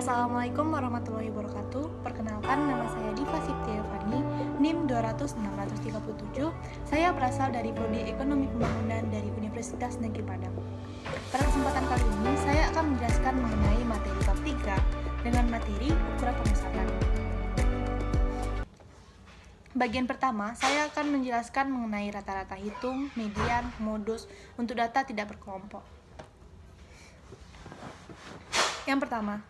Assalamualaikum warahmatullahi wabarakatuh. Perkenalkan, nama saya Diva Siptievani, NIM 200-637. Saya berasal dari Prodi Ekonomi Pembangunan dari Universitas Negeri Padang. Pada kesempatan kali ini, saya akan menjelaskan mengenai materi bab 3 dengan materi ukuran pemusatan. Bagian pertama, saya akan menjelaskan mengenai rata-rata hitung, median, modus untuk data tidak berkelompok. Yang pertama,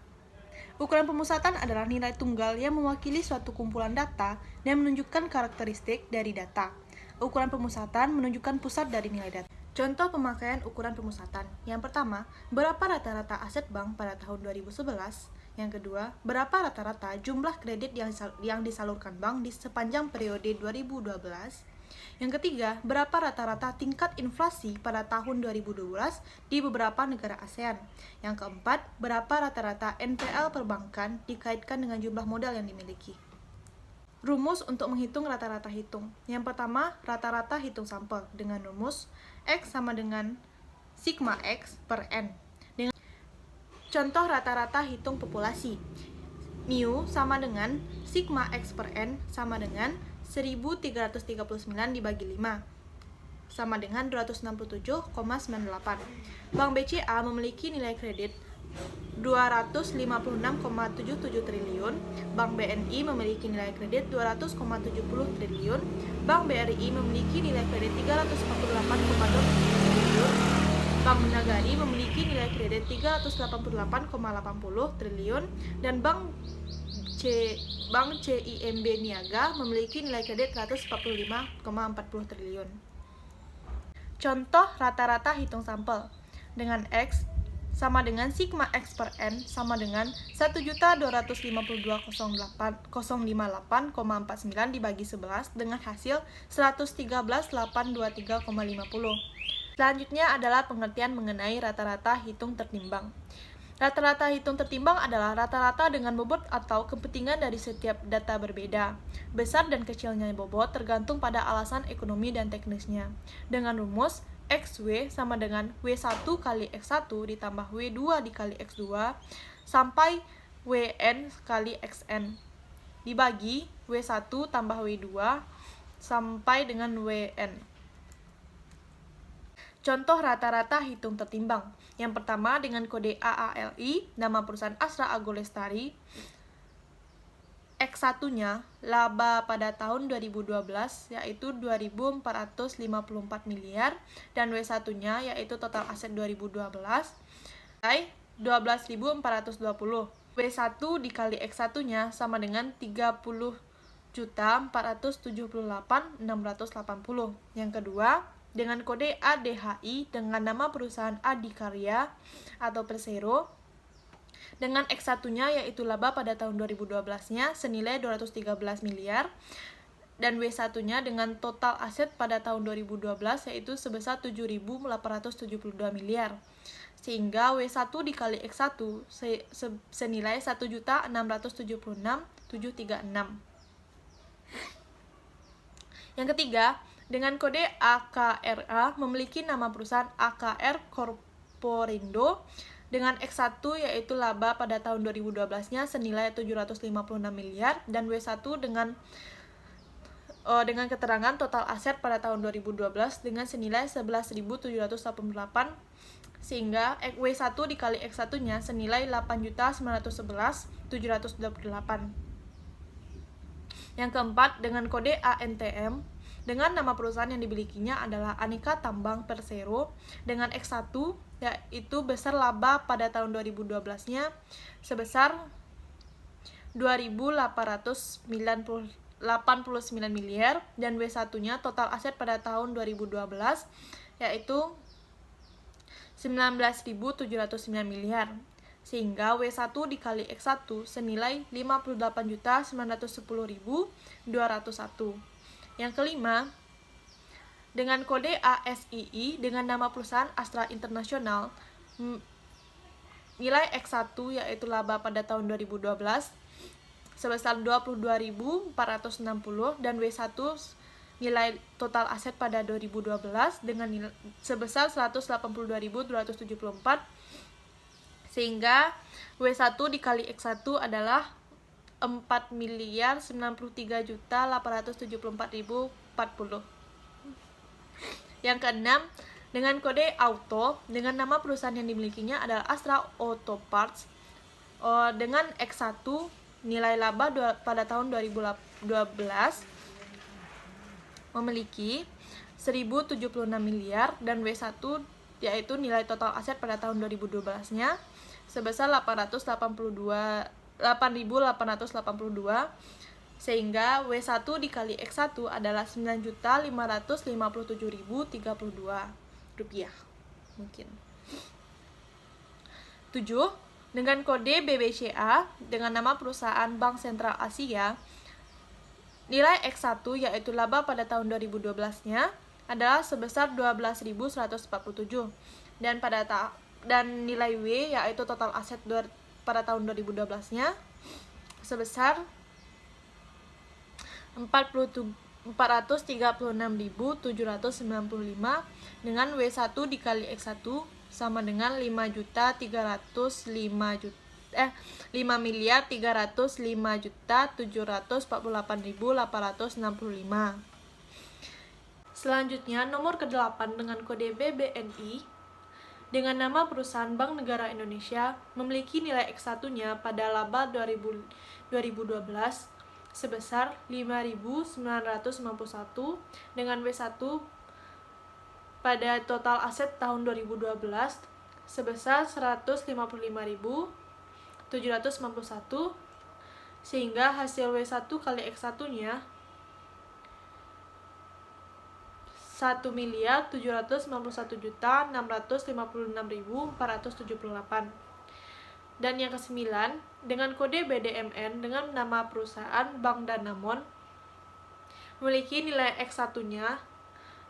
ukuran pemusatan adalah nilai tunggal yang mewakili suatu kumpulan data dan menunjukkan karakteristik dari data. Ukuran pemusatan menunjukkan pusat dari nilai data. Contoh pemakaian ukuran pemusatan. Yang pertama, berapa rata-rata aset bank pada tahun 2011? Yang kedua, berapa rata-rata jumlah kredit yang disalurkan bank di sepanjang periode 2012? Yang ketiga, berapa rata-rata tingkat inflasi pada tahun 2012 di beberapa negara ASEAN? Yang keempat, berapa rata-rata NPL perbankan dikaitkan dengan jumlah modal yang dimiliki? Rumus untuk menghitung rata-rata hitung. Yang pertama, rata-rata hitung sampel dengan rumus X sama dengan sigma X per N. Contoh rata-rata hitung populasi. Mu sama dengan sigma X per N sama dengan 1339 dibagi 5 sama dengan 267,98. Bank BCA memiliki nilai kredit 256,77 triliun, Bank BNI memiliki nilai kredit 200,70 triliun, Bank BRI memiliki nilai kredit 348,2 triliun, Bank Nagari memiliki nilai kredit 388,80 triliun, dan Bank CIMB Niaga memiliki nilai kredit 145,40 triliun. Contoh rata-rata hitung sampel dengan X sama dengan sigma X per N sama dengan 1.252.058,49 dibagi 11 dengan hasil 113.823,50. Selanjutnya adalah pengertian mengenai rata-rata hitung tertimbang. Rata-rata hitung tertimbang adalah rata-rata dengan bobot atau kepentingan dari setiap data berbeda. Besar dan kecilnya bobot tergantung pada alasan ekonomi dan teknisnya. Dengan rumus XW sama dengan W1 kali X1 ditambah W2 dikali X2 sampai WN kali XN dibagi W1 tambah W2 sampai dengan WN. Contoh rata-rata hitung tertimbang. Yang pertama dengan kode AALI, nama perusahaan Astra Agrolestari. X1-nya laba pada tahun 2012 yaitu 2.454 miliar dan W1-nya yaitu total aset 2012 12.420. W1 dikali X1-nya sama dengan 30.478.680. Yang kedua, dengan kode ADHI dengan nama perusahaan Adikarya atau Persero, dengan X1-nya yaitu laba pada tahun 2012-nya senilai 213 miliar dan W1-nya dengan total aset pada tahun 2012 yaitu sebesar 7.872 miliar. Sehingga W1 dikali X1 senilai 1.676.736. Yang ketiga, dengan kode AKRA memiliki nama perusahaan AKR Corporindo dengan X1 yaitu laba pada tahun 2012-nya senilai 756 miliar dan W1 dengan keterangan total aset pada tahun 2012 dengan senilai 11.788 sehingga W1 dikali X1-nya senilai 8.911.728. Yang keempat, dengan kode ANTM dengan nama perusahaan yang dimilikinya adalah Aneka Tambang Persero dengan X1 yaitu besar laba pada tahun 2012-nya sebesar 2.889 miliar dan W1-nya total aset pada tahun 2012 yaitu 19.709 miliar. Sehingga W1 dikali X1 senilai 58.910.201. Yang kelima, dengan kode ASII dengan nama perusahaan Astra International, nilai X1 yaitu laba pada tahun 2012 sebesar 22.460 dan W1 nilai total aset pada 2012 dengan sebesar 182.274 Sehingga W1 dikali X1 adalah 4.093.874.040. Yang keenam, dengan kode auto dengan nama perusahaan yang dimilikinya adalah Astra Auto Parts. Dengan X1 nilai laba pada tahun 2012 memiliki 1.076 miliar dan W1 yaitu nilai total aset pada tahun 2012-nya sebesar 8.882 sehingga W1 dikali X1 adalah 9.557.032 rupiah. Mungkin 7. Dengan kode BBCA dengan nama perusahaan Bank Sentral Asia, nilai X1 yaitu laba pada tahun 2012-nya adalah sebesar 12.147 dan nilai W yaitu total aset pada tahun 2012-nya sebesar 436.795 dengan W1 dikali X1 sama dengan 5.305.748.865. Selanjutnya, nomor ke-8 dengan kode BBNI dengan nama perusahaan Bank Negara Indonesia memiliki nilai X1-nya pada laba 2012 sebesar 5.991 dengan W1 pada total aset tahun 2012 sebesar 155.791 sehingga hasil W1 kali X1-nya 1.791.656.478. Dan yang ke-9, dengan kode BDMN dengan nama perusahaan Bank Danamon memiliki nilai X1-nya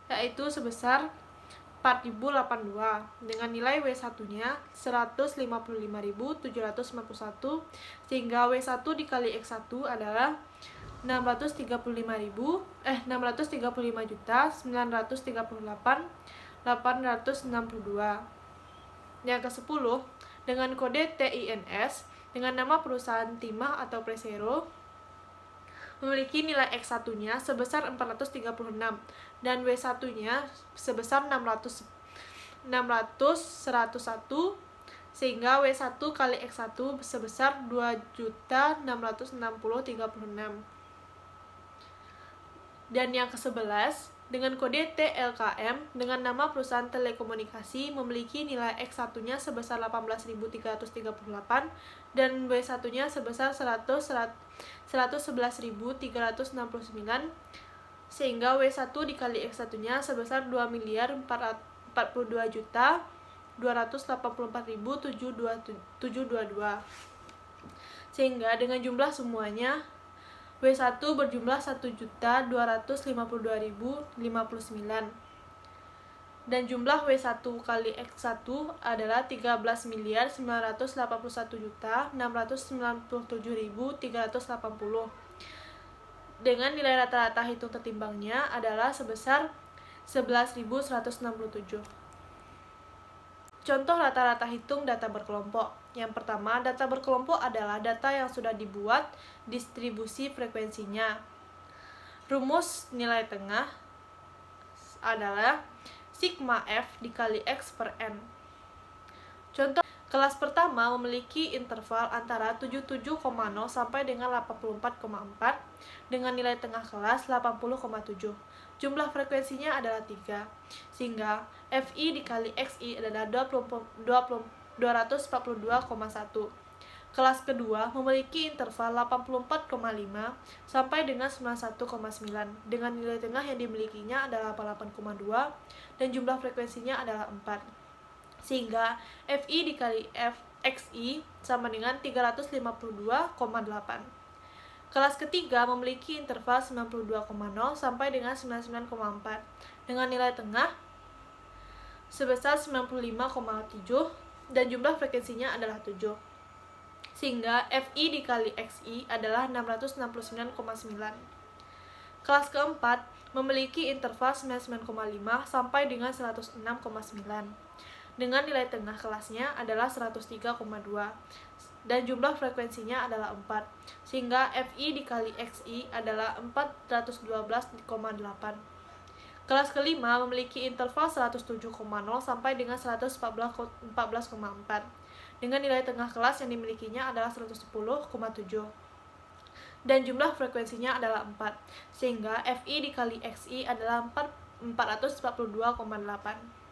yaitu sebesar 4.082 dengan nilai W1-nya 155.791 sehingga W1 dikali X1 adalah 635.938.862. Yang ke-10, dengan kode TINS dengan nama perusahaan Timah atau Presero memiliki nilai X1-nya sebesar 436 dan W1-nya sebesar 601 sehingga W1 kali X1 sebesar 2.660.36. Dan yang ke-11, dengan kode TLKM dengan nama perusahaan telekomunikasi memiliki nilai X1-nya sebesar 18.338 dan W1-nya sebesar 111.369 sehingga W1 dikali X1-nya sebesar 2.042.284.722 sehingga dengan jumlah semuanya W1 berjumlah 1.252.059 dan jumlah W1 kali X1 adalah 13.981.697.380 dengan nilai rata-rata hitung tertimbangnya adalah sebesar 11.167. Contoh rata-rata hitung data berkelompok. Yang pertama, data berkelompok adalah data yang sudah dibuat distribusi frekuensinya. Rumus nilai tengah adalah sigma F dikali X per N. Contoh, kelas pertama memiliki interval antara 77,0 sampai dengan 84,4 dengan nilai tengah kelas 80,7. Jumlah frekuensinya adalah 3, sehingga FI dikali XI adalah 242,1. Kelas kedua memiliki interval 84,5 sampai dengan 91,9 dengan nilai tengah yang dimilikinya adalah 88,2 dan jumlah frekuensinya adalah 4. Sehingga FI dikali XI sama dengan 352,8. Kelas ketiga memiliki interval 92,0 sampai dengan 99,4 dengan nilai tengah sebesar 95,7 dan jumlah frekuensinya adalah 7. Sehingga FI dikali XI adalah 669,9. Kelas keempat memiliki interval 99,5 sampai dengan 106,9 dengan nilai tengah kelasnya adalah 103,2 dan jumlah frekuensinya adalah 4, sehingga FI dikali XI adalah 412,8. Kelas kelima memiliki interval 107,0 sampai dengan 114,4 dengan nilai tengah kelas yang dimilikinya adalah 110,7 dan jumlah frekuensinya adalah 4, sehingga FI dikali XI adalah 442,8.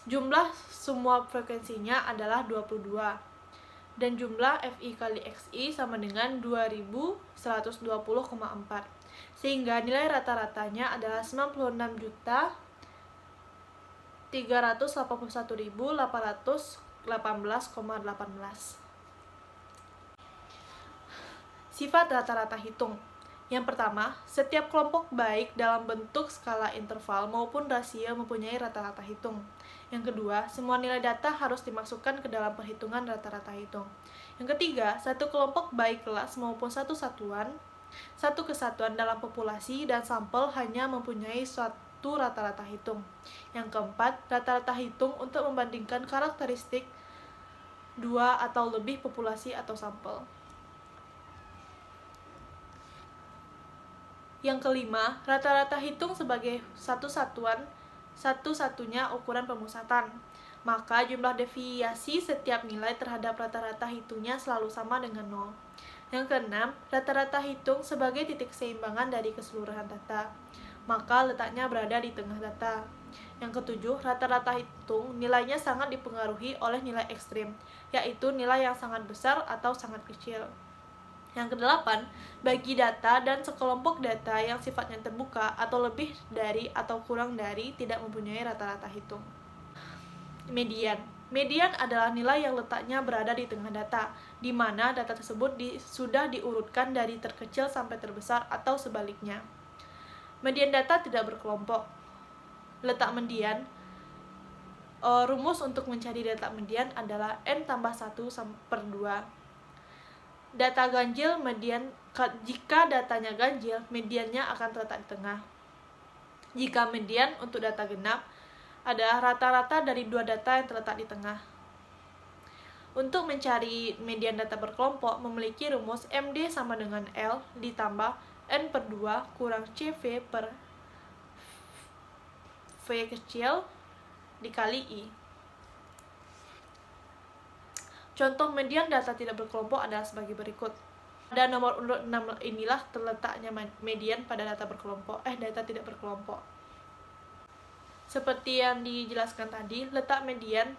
Jumlah semua frekuensinya adalah 22 dan jumlah FI kali XI sama dengan 2120,4, sehingga nilai rata-ratanya adalah 96.381.818,18. Sifat rata-rata hitung. Yang pertama, setiap kelompok baik dalam bentuk skala interval maupun rasio mempunyai rata-rata hitung. Yang kedua, semua nilai data harus dimasukkan ke dalam perhitungan rata-rata hitung. Yang ketiga, satu kelompok baik kelas maupun satu kesatuan dalam populasi dan sampel hanya mempunyai suatu rata-rata hitung. Yang keempat, rata-rata hitung untuk membandingkan karakteristik dua atau lebih populasi atau sampel. Yang kelima, rata-rata hitung sebagai satu-satunya ukuran pemusatan. Maka jumlah deviasi setiap nilai terhadap rata-rata hitungnya selalu sama dengan 0. Yang keenam, rata-rata hitung sebagai titik keseimbangan dari keseluruhan data. Maka letaknya berada di tengah data. Yang ketujuh, rata-rata hitung nilainya sangat dipengaruhi oleh nilai ekstrim, yaitu nilai yang sangat besar atau sangat kecil. Yang kedelapan, bagi data dan sekelompok data yang sifatnya terbuka atau lebih dari atau kurang dari tidak mempunyai rata-rata hitung. Median. Median adalah nilai yang letaknya berada di tengah data, di mana data tersebut sudah diurutkan dari terkecil sampai terbesar atau sebaliknya. Median data tidak berkelompok. Letak median. Rumus untuk mencari data median adalah N tambah 1/2. Data ganjil median, jika datanya ganjil, mediannya akan terletak di tengah. Jika median untuk data genap adalah rata-rata dari dua data yang terletak di tengah. Untuk mencari median data berkelompok memiliki rumus MD sama dengan L ditambah N/2 kurang CV per V kecil dikali I. Contoh median data tidak berkelompok adalah sebagai berikut. Pada nomor urut 6 inilah terletaknya median pada data tidak berkelompok. Seperti yang dijelaskan tadi, letak median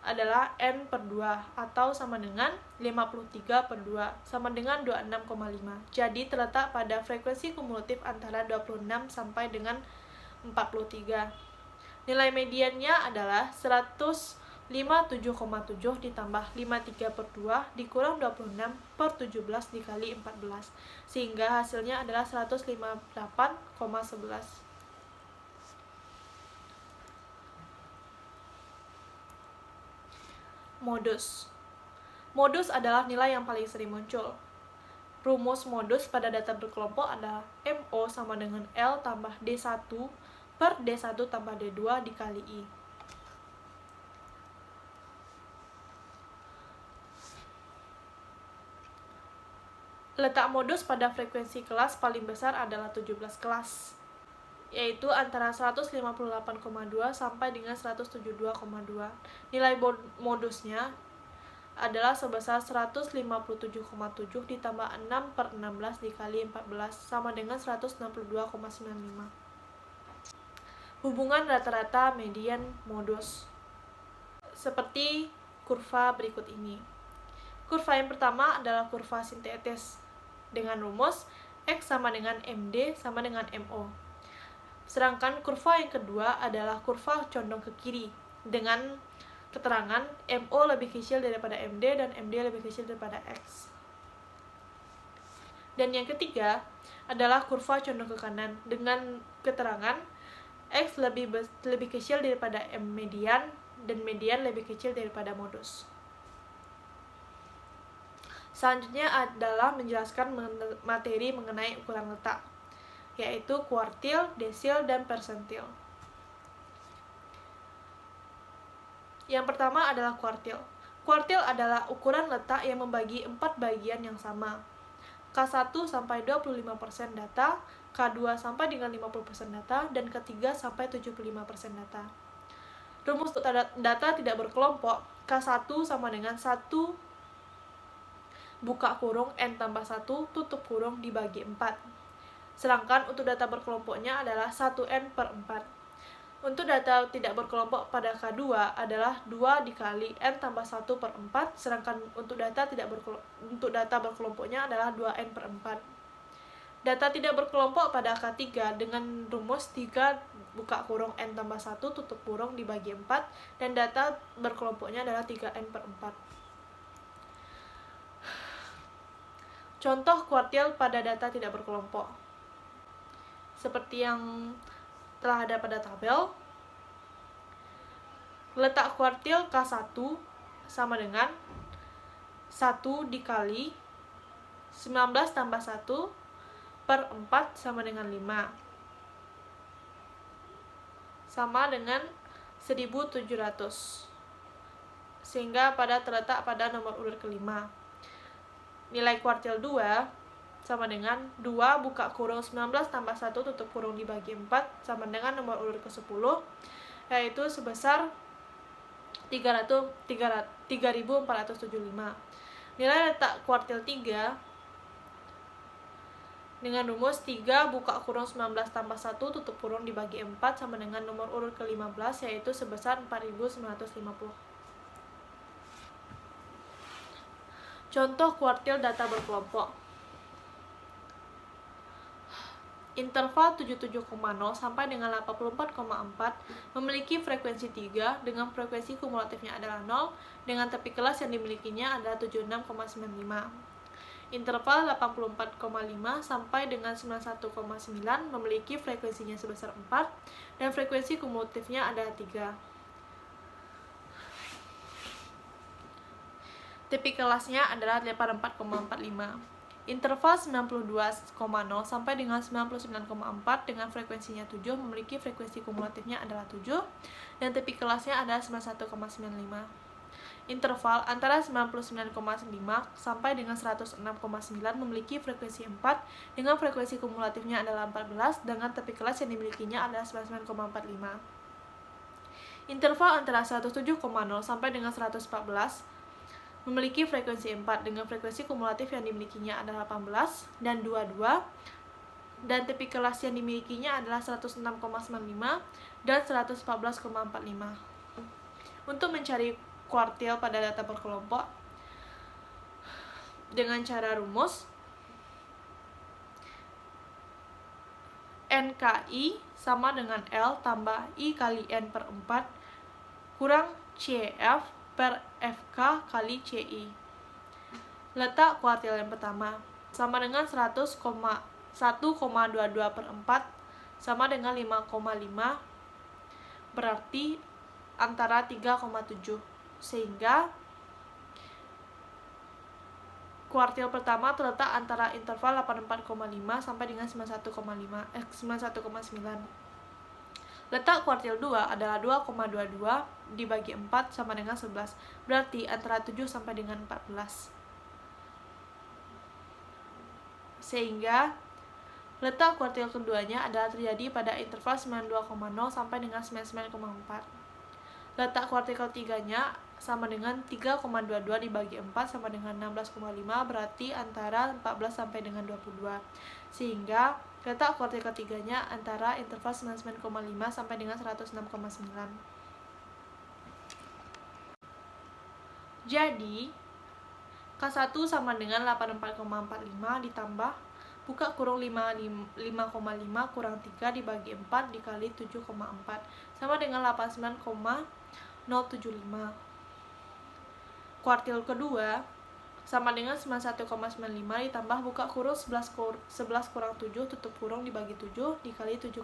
adalah N/2 atau sama dengan 53/2 sama dengan 26,5. Jadi terletak pada frekuensi kumulatif antara 26 sampai dengan 43. Nilai mediannya adalah 157,7 ditambah 53/2 dikurang 26/17 dikali 14, sehingga hasilnya adalah 158,11. Modus. Modus adalah nilai yang paling sering muncul. Rumus modus pada data berkelompok adalah MO sama dengan L tambah D1 per D1 tambah D2 dikali I. Letak modus pada frekuensi kelas paling besar adalah 17 kelas, yaitu antara 158,2 sampai dengan 172,2. Nilai modusnya adalah sebesar 157,7 ditambah 6/16 dikali 14 sama dengan 162,95. Hubungan rata-rata median modus seperti kurva berikut ini. Kurva yang pertama adalah kurva sintetis dengan rumus X sama dengan MD sama dengan MO. Sedangkan kurva yang kedua adalah kurva condong ke kiri dengan keterangan MO lebih kecil daripada MD dan MD lebih kecil daripada X. Dan yang ketiga adalah kurva condong ke kanan dengan keterangan X lebih kecil daripada M median dan median lebih kecil daripada modus. Selanjutnya adalah menjelaskan materi mengenai ukuran letak, yaitu kuartil, desil, dan persentil. Yang pertama adalah kuartil. Kuartil adalah ukuran letak yang membagi 4 bagian yang sama. K1 sampai 25% data, K2 sampai dengan 50% data, dan K3 sampai 75% data. Rumus untuk data tidak berkelompok, K1 sama dengan 1 buka kurung N tambah 1 tutup kurung dibagi 4. Sedangkan untuk data berkelompoknya adalah 1N per 4. Untuk data tidak berkelompok pada K2 adalah 2 dikali N tambah 1 per 4, sedangkan untuk data berkelompoknya adalah 2N per 4. Data tidak berkelompok pada K3 dengan rumus 3 buka kurung N tambah 1 tutup kurung dibagi 4, dan data berkelompoknya adalah 3N per 4. Contoh kuartil pada data tidak berkelompok. Seperti yang telah ada pada tabel, letak kuartil K1 sama dengan 1 dikali 19 tambah 1 per 4 sama dengan 5, sama dengan 1700, sehingga terletak pada nomor urut kelima. Nilai kuartil 2 sama dengan 2 buka kurung 19 tambah 1 tutup kurung dibagi 4 sama dengan nomor urut ke-10, yaitu sebesar 3475. Nilai letak kuartil 3 dengan rumus 3 buka kurung 19 tambah 1 tutup kurung dibagi 4 sama dengan nomor urut ke-15, yaitu sebesar 4950. Contoh kuartil data berkelompok. Interval 77,0 sampai dengan 84,4 memiliki frekuensi 3 dengan frekuensi kumulatifnya adalah 0, dengan tepi kelas yang dimilikinya adalah 76,95. Interval 84,5 sampai dengan 91,9 memiliki frekuensinya sebesar 4 dan frekuensi kumulatifnya adalah 3. Tepi kelasnya adalah 84,45. Interval 92,0 sampai dengan 99,4 dengan frekuensinya 7 memiliki frekuensi kumulatifnya adalah 7 dan tepi kelasnya adalah 91,95. Interval antara 99,5 sampai dengan 106,9 memiliki frekuensi 4 dengan frekuensi kumulatifnya adalah 14 dengan tepi kelas yang dimilikinya adalah 99,45. Interval antara 107,0 sampai dengan 114 memiliki frekuensi 4 dengan frekuensi kumulatif yang dimilikinya adalah 18 dan 22 dan tepi kelas yang dimilikinya adalah 106,95 dan 114,45. Untuk mencari kuartil pada data berkelompok dengan cara rumus NKI sama dengan L tambah I kali N per 4 kurang CF per FK kali CI. Letak kuartil yang pertama sama dengan 100,1,22 per 4 sama dengan 5,5, berarti antara 3,7, sehingga kuartil pertama terletak antara interval 84,5 sampai dengan 91,9. Letak kuartil 2 adalah 2,22 dibagi 4 sama dengan 11, berarti antara 7 sampai dengan 14. Sehingga letak kuartil keduanya adalah terjadi pada interval 92,0 sampai dengan 99,4. Letak kuartil ketiganya sama dengan 3,22 dibagi 4 sama dengan 16,5, berarti antara 14 sampai dengan 22. Sehingga letak kuartil ketiganya antara interval 99,5 sampai dengan 106,9. Jadi, K1 sama dengan 84,45 ditambah buka kurung 5,5 kurang 3 dibagi 4 dikali 7,4 sama dengan 89,075. Kuartil kedua sama dengan 91,95 ditambah buka kurung 11 kurang 7 tutup kurung dibagi 7 dikali 7,4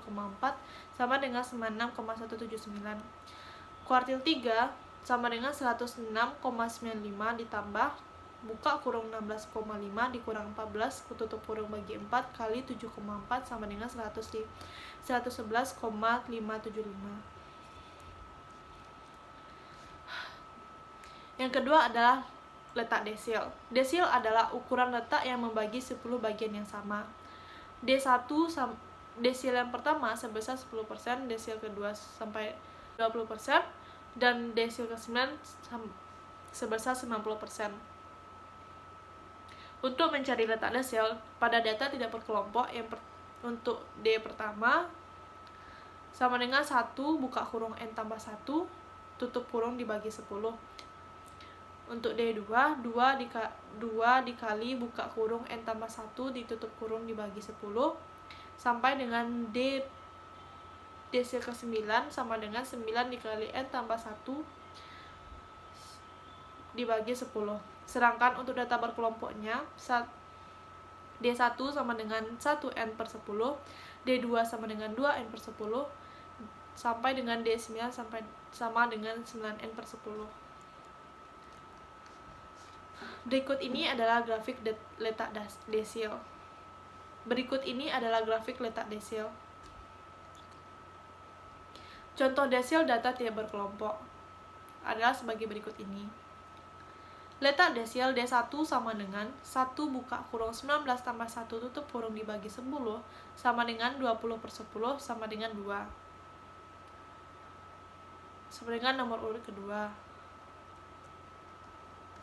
sama dengan 96,179. Kuartil 3 sama dengan 106,95 ditambah buka kurung 16,5 dikurang 14 tutup kurung bagi 4 kali 7,4 sama dengan 111,575. Yang kedua adalah letak desil. Desil adalah ukuran letak yang membagi 10 bagian yang sama. D1 desil yang pertama sebesar 10%, desil kedua sampai 20%, dan desil ke-9 sebesar 90%. Untuk mencari letak desil pada data tidak berkelompok, untuk D pertama sama dengan 1 buka kurung N tambah 1 tutup kurung dibagi 10. Untuk D2, 2 dikali buka kurung N tambah 1 ditutup kurung dibagi 10, sampai dengan desil ke-9 sama dengan 9 dikali N tambah 1 dibagi 10. Sedangkan untuk data berkelompoknya, D1 sama dengan 1N per 10, D2 sama dengan 2N per 10, sampai dengan D9 sama dengan 9N per 10. Berikut ini adalah grafik letak desil. Contoh desil data tidak berkelompok adalah sebagai berikut ini. Letak desil D1 sama dengan 1 buka kurung 19 tambah 1 tutup kurung dibagi 10 sama dengan 20 per 10 sama dengan 2. Sama dengan nomor urut kedua.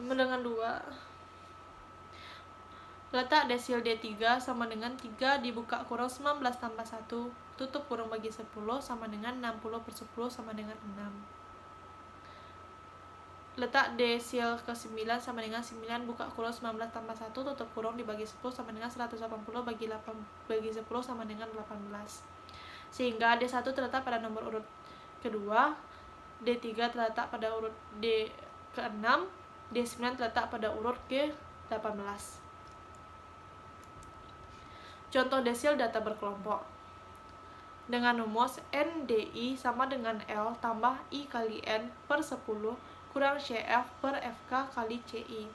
Sama dengan 2. Letak desil D3 sama dengan 3 dibuka kurung 19 tambah 1 tutup kurung bagi 10 sama dengan 60 per 10 sama dengan 6. Letak desil ke-9 sama dengan 9 buka kurung 19 tambah 1 tutup kurung dibagi 10 sama dengan 180 bagi 10 sama dengan 18. Sehingga D1 terletak pada nomor urut kedua, D3 terletak pada urut ke-6, D9 terletak pada urut ke-18. Contoh desil data berkelompok. Dengan rumus NDI sama dengan L tambah I kali N per 10 kurang CF per FK kali CI.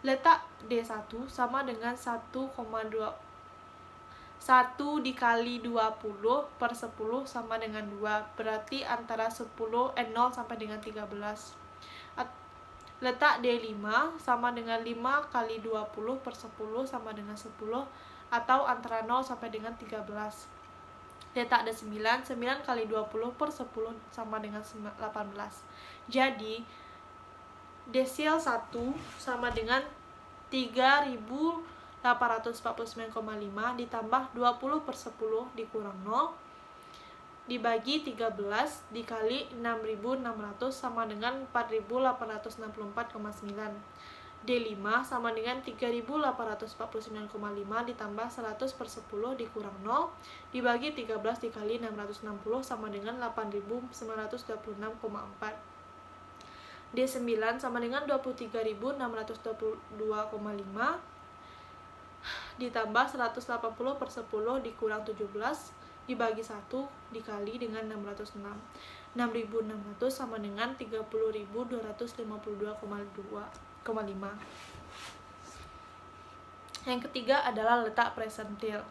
Letak D1 sama dengan 1 dikali 20 per 10 sama dengan 2, berarti antara 0 sampai dengan 13. Letak D5 sama dengan 5 kali 20 per 10 sama dengan 10, atau antara 0 sampai dengan 13. Letak D9, 9 kali 20 per 10 sama dengan 18. Jadi, desil 1 sama dengan 3849,5 ditambah 20 per 10 dikurang 0 dibagi 13 dikali 6600 sama dengan 4864,9. D5 sama dengan 3849,5 ditambah 100 per 10 dikurang 0 dibagi 13 dikali 660 sama dengan 8926,4. D9 sama dengan 23.622,5 ditambah 180 per 10 dikurang 17 dibagi 1 dikali dengan 606. 6.600 sama dengan 30.252,5. Yang ketiga adalah letak persentil.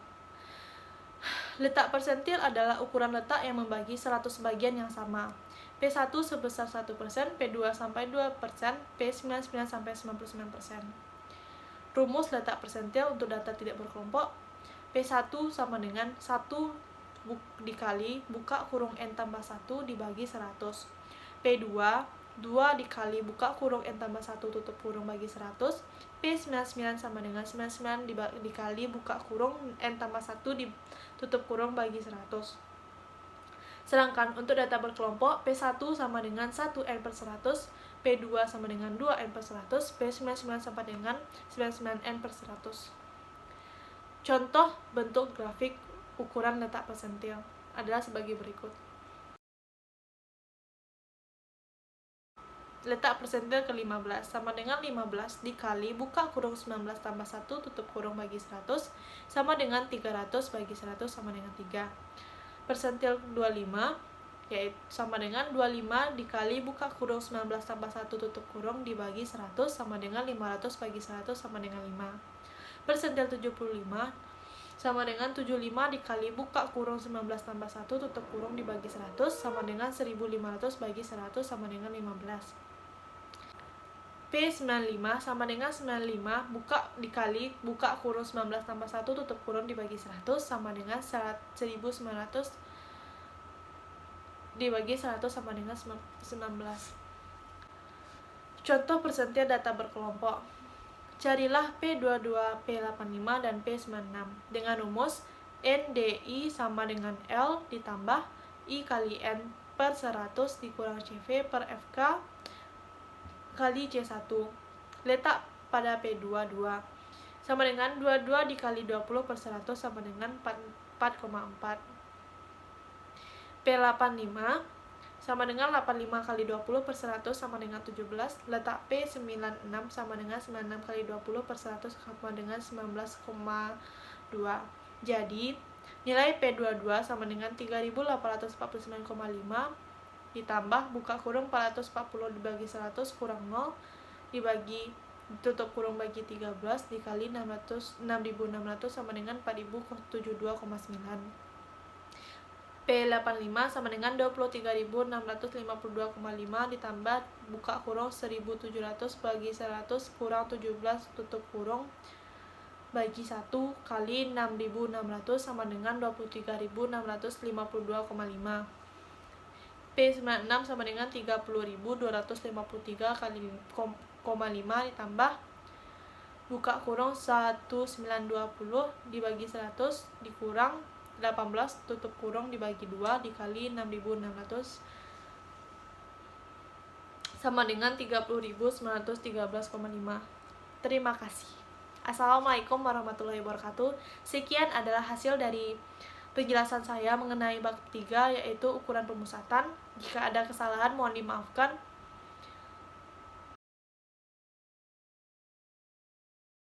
Letak persentil adalah ukuran letak yang membagi 100 bagian yang sama. P1 sebesar 1%, P2 sampai 2%, P99 sampai 99%. Rumus letak persentil untuk data tidak berkelompok. P1 sama dengan 1 dikali buka kurung N tambah 1 dibagi 100. P2, 2 dikali buka kurung N tambah 1 tutup kurung bagi 100. P99 sama dengan 99 dikali buka kurung N tambah 1 ditutup kurung bagi 100. Sedangkan untuk data berkelompok, P1 sama dengan 1N per 100, P2 sama dengan 2N per 100, P99 sama dengan 99N per 100. Contoh bentuk grafik ukuran letak persentil adalah sebagai berikut. Letak persentil ke-15 sama dengan 15 dikali buka kurung 19 tambah 1 tutup kurung bagi 100 sama dengan 300 bagi 100 sama dengan 3. Persentil 25 yaitu sama dengan 25 dikali buka kurung 19 tambah 1 tutup kurung dibagi 100 sama dengan 500 bagi 100 sama dengan 5. Persentil 75 sama dengan 75 dikali buka kurung 19 tambah 1 tutup kurung dibagi 100 sama dengan 1500 bagi 100 sama dengan 15. P95 sama dengan 95 buka dikali buka kurung 19 tambah 1 tutup kurung dibagi 100 sama dengan 1900 dibagi 100 sama dengan 19. Contoh persentian data berkelompok. Carilah P22, P85, dan P96 dengan rumus NDI sama dengan L ditambah I kali N per 100 dikurang CV per FK kali C1. Letak pada P22 sama dengan 22 dikali 20 per 100 sama dengan 4,4. P85 sama dengan 85 kali 20 per 100 sama dengan 17. Letak P96 sama dengan 96 kali 20 per 100 sama dengan 19,2. Jadi nilai P22 sama dengan 3849,5 ditambah buka kurung 440 dibagi 100 kurang 0 dibagi tutup kurung bagi 13 dikali 6600 sama dengan 4072,9. P85 sama dengan 23.652,5 ditambah buka kurung 1.700 bagi 100 kurang 17 tutup kurung bagi 1 kali 6.600 sama dengan 23.652,5. P96 sama dengan 30.253 kali 5 ditambah buka kurung 1920 dibagi 100 dikurang 18 tutup kurung dibagi 2 dikali 6.600 sama dengan 30.913,5. Terima kasih. Assalamualaikum warahmatullahi wabarakatuh. Sekian adalah hasil dari penjelasan saya mengenai bab 3 yaitu ukuran pemusatan. Jika ada kesalahan mohon dimaafkan.